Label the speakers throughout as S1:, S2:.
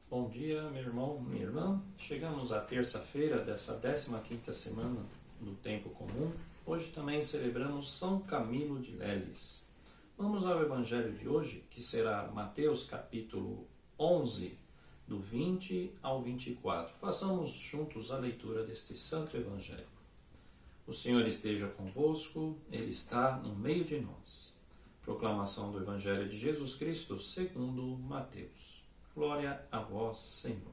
S1: Bom dia, meu irmão, minha irmã. Chegamos à terça-feira dessa 15ª semana do Tempo Comum. Hoje também celebramos São Camilo de Leles. Vamos ao Evangelho de hoje, que será Mateus capítulo 11, do 20 ao 24. Façamos juntos a leitura deste Santo Evangelho. O Senhor esteja convosco, Ele está no meio de nós. Proclamação do Evangelho de Jesus Cristo segundo Mateus. Glória a vós, Senhor.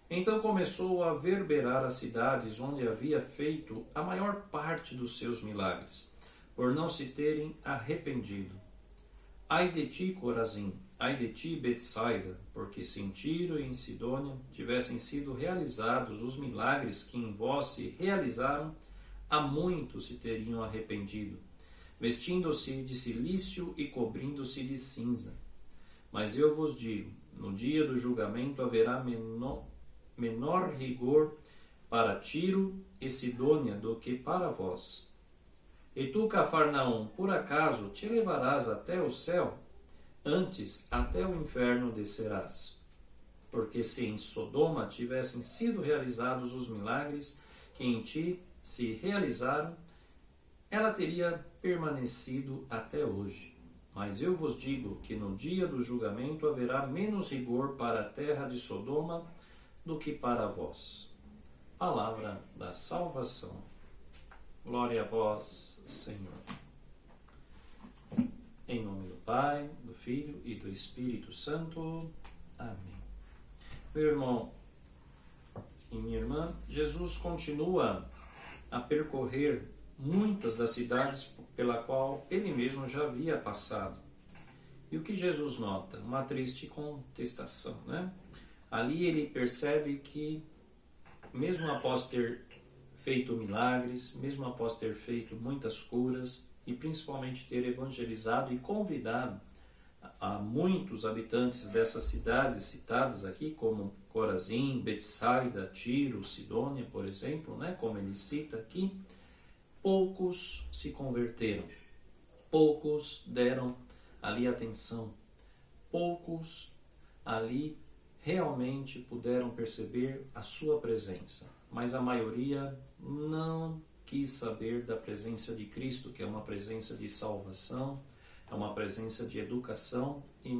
S1: Então começou a verberar as cidades onde havia feito a maior parte dos seus milagres, por não se terem arrependido. Ai de ti, Corazim, ai de ti, Betsaida, porque se em Tiro e em Sidônia tivessem sido realizados os milagres que em vós se realizaram, há muito se teriam arrependido, vestindo-se de cilício e cobrindo-se de cinza. Mas eu vos digo, no dia do julgamento haverá menor rigor para Tiro e Sidônia do que para vós. E tu, Cafarnaum, por acaso te elevarás até o céu? Antes até o inferno descerás. Porque se em Sodoma tivessem sido realizados os milagres que em ti se realizaram, ela teria permanecido até hoje. Mas eu vos digo que no dia do julgamento haverá menos rigor para a terra de Sodoma do que para vós. Palavra da salvação. Glória a vós, Senhor. Em nome do Pai, do Filho e do Espírito Santo. Amém. Meu irmão e minha irmã, Jesus continua a percorrer muitas das cidades pela qual ele mesmo já havia passado. E o que Jesus nota? Uma triste contestação, né? Ali ele percebe que, mesmo após ter feito milagres, mesmo após ter feito muitas curas, e principalmente ter evangelizado e convidado a muitos habitantes dessas cidades citadas aqui, como Corazim, Betsaida, Tiro, Sidônia, por exemplo, né? Como ele cita aqui, poucos se converteram, poucos deram ali atenção, poucos ali realmente puderam perceber a sua presença, mas a maioria não quis saber da presença de Cristo, que é uma presença de salvação, é uma presença de educação e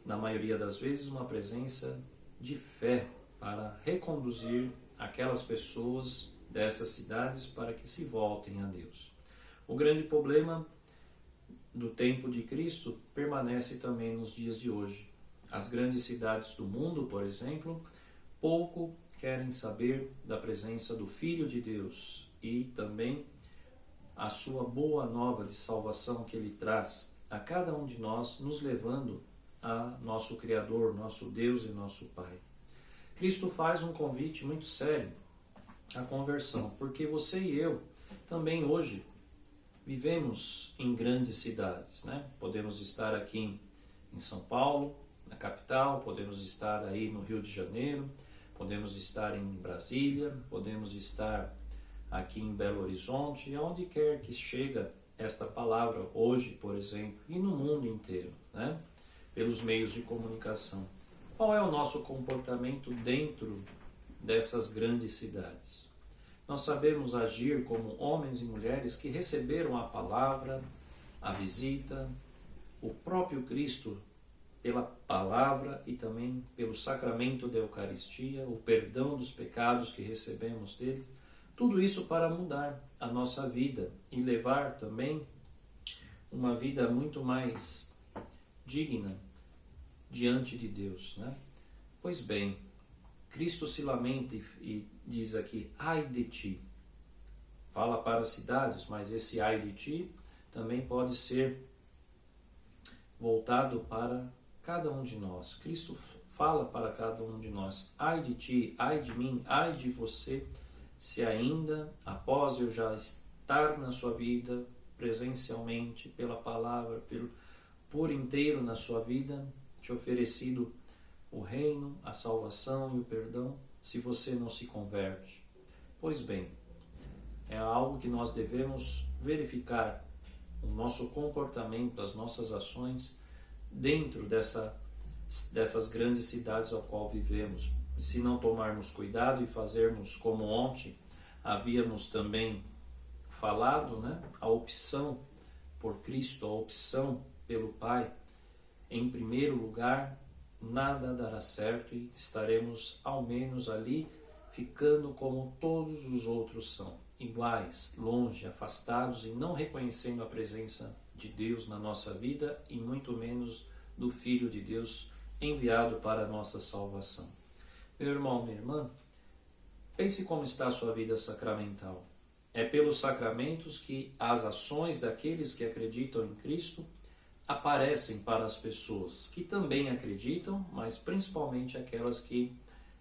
S1: na maioria das vezes uma presença de fé para reconduzir aquelas pessoas dessas cidades para que se voltem a Deus. O grande problema do tempo de Cristo permanece também nos dias de hoje. As grandes cidades do mundo, por exemplo, pouco querem saber da presença do Filho de Deus e também a sua boa nova de salvação que ele traz a cada um de nós, nos levando a nosso Criador, nosso Deus e nosso Pai. Cristo faz um convite muito sério à conversão, porque você e eu também hoje vivemos em grandes cidades, né? Podemos estar aqui em São Paulo, na capital, podemos estar aí no Rio de Janeiro, podemos estar em Brasília, podemos estar aqui em Belo Horizonte, aonde quer que chega esta palavra hoje, por exemplo, e no mundo inteiro, né? Pelos meios de comunicação. Qual é o nosso comportamento dentro dessas grandes cidades? Nós sabemos agir como homens e mulheres que receberam a palavra, a visita, o próprio Cristo pela palavra e também pelo sacramento da Eucaristia, o perdão dos pecados que recebemos dele, tudo isso para mudar a nossa vida e levar também uma vida muito mais digna diante de Deus, né? Pois bem, Cristo se lamenta e diz aqui, ai de ti. Fala para as cidades, mas esse ai de ti também pode ser voltado para cada um de nós. Cristo fala para cada um de nós, ai de ti, ai de mim, ai de você, se ainda, após eu já estar na sua vida, presencialmente, pela palavra, por inteiro na sua vida, te oferecido o reino, a salvação e o perdão, se você não se converte. Pois bem, é algo que nós devemos verificar o nosso comportamento, as nossas ações dentro dessa dessas grandes cidades ao qual vivemos. E se não tomarmos cuidado e fazermos como ontem havíamos também falado, né? A opção por Cristo, a opção pelo Pai, em primeiro lugar, nada dará certo e estaremos ao menos ali ficando como todos os outros são, iguais, longe, afastados e não reconhecendo a presença de Deus na nossa vida e muito menos do Filho de Deus enviado para a nossa salvação. Meu irmão, minha irmã, pense como está a sua vida sacramental. É pelos sacramentos que as ações daqueles que acreditam em Cristo aparecem para as pessoas que também acreditam, mas principalmente aquelas que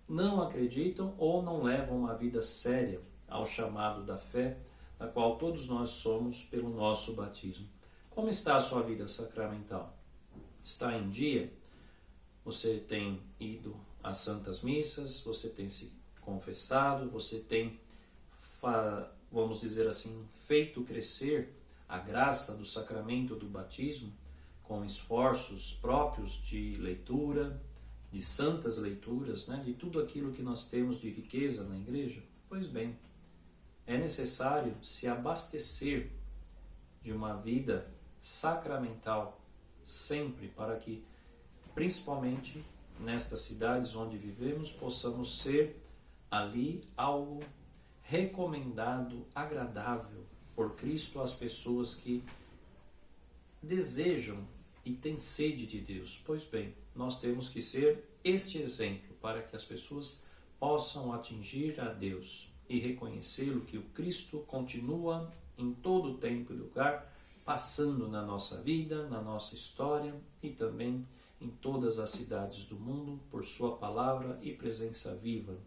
S1: não acreditam ou não levam uma vida séria ao chamado da fé, da qual todos nós somos pelo nosso batismo. Como está a sua vida sacramental? Está em dia? Você tem ido às santas missas, você tem se confessado, você tem, vamos dizer assim, feito crescer a graça do sacramento do batismo com esforços próprios de leitura, de santas leituras, né, de tudo aquilo que nós temos de riqueza na igreja? Pois bem, é necessário se abastecer de uma vida sacramental sempre para que, principalmente nestas cidades onde vivemos, possamos ser ali algo recomendado, agradável por Cristo às pessoas que desejam e têm sede de Deus. Pois bem, nós temos que ser este exemplo para que as pessoas possam atingir a Deus e reconhecê-lo, que o Cristo continua em todo o tempo e lugar, passando na nossa vida, na nossa história e também em todas as cidades do mundo, por sua palavra e presença viva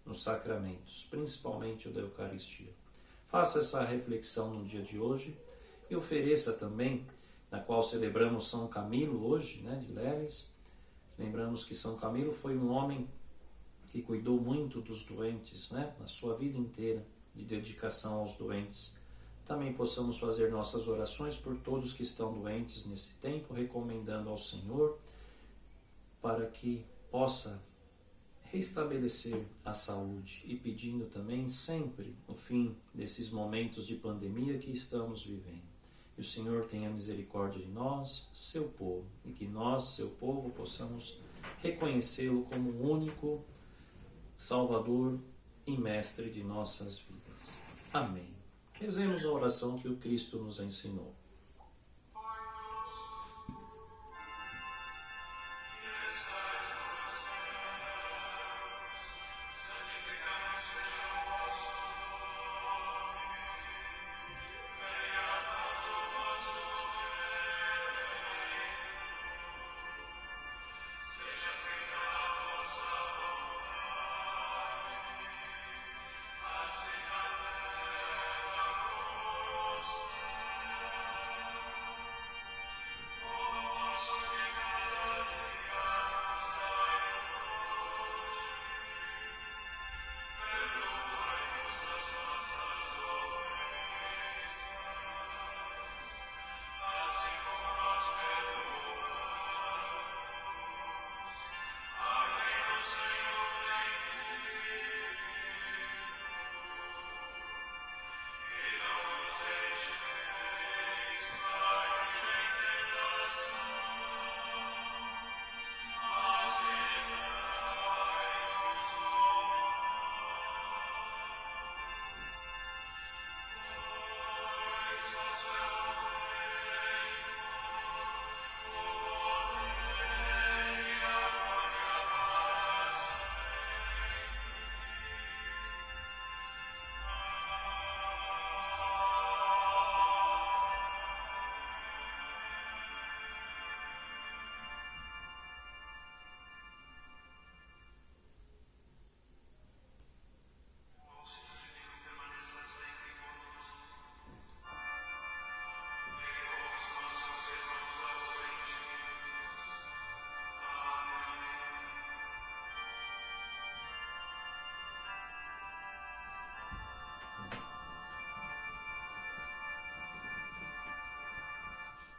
S1: nos sacramentos, principalmente o da Eucaristia. Faça essa reflexão no dia de hoje e ofereça também, na qual celebramos São Camilo hoje, né, de Leles. Lembramos que São Camilo foi um homem que cuidou muito dos doentes, né, na sua vida inteira, de dedicação aos doentes. Também possamos fazer nossas orações por todos que estão doentes nesse tempo, recomendando ao Senhor para que possa restabelecer a saúde e pedindo também sempre o fim desses momentos de pandemia que estamos vivendo. Que o Senhor tenha misericórdia de nós, seu povo, e que nós, seu povo, possamos reconhecê-lo como o único Salvador e Mestre de nossas vidas. Amém. Rezemos a oração que o Cristo nos ensinou.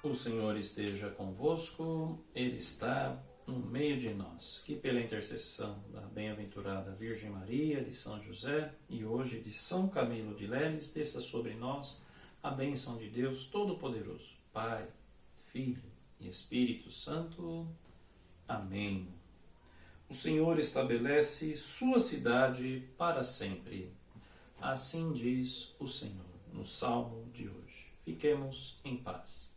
S1: O Senhor esteja convosco, Ele está no meio de nós, que pela intercessão da bem-aventurada Virgem Maria, de São José e hoje de São Camilo de Leles, desça sobre nós a bênção de Deus Todo-Poderoso, Pai, Filho e Espírito Santo. Amém. O Senhor estabelece sua cidade para sempre. Assim diz o Senhor no Salmo de hoje. Fiquemos em paz.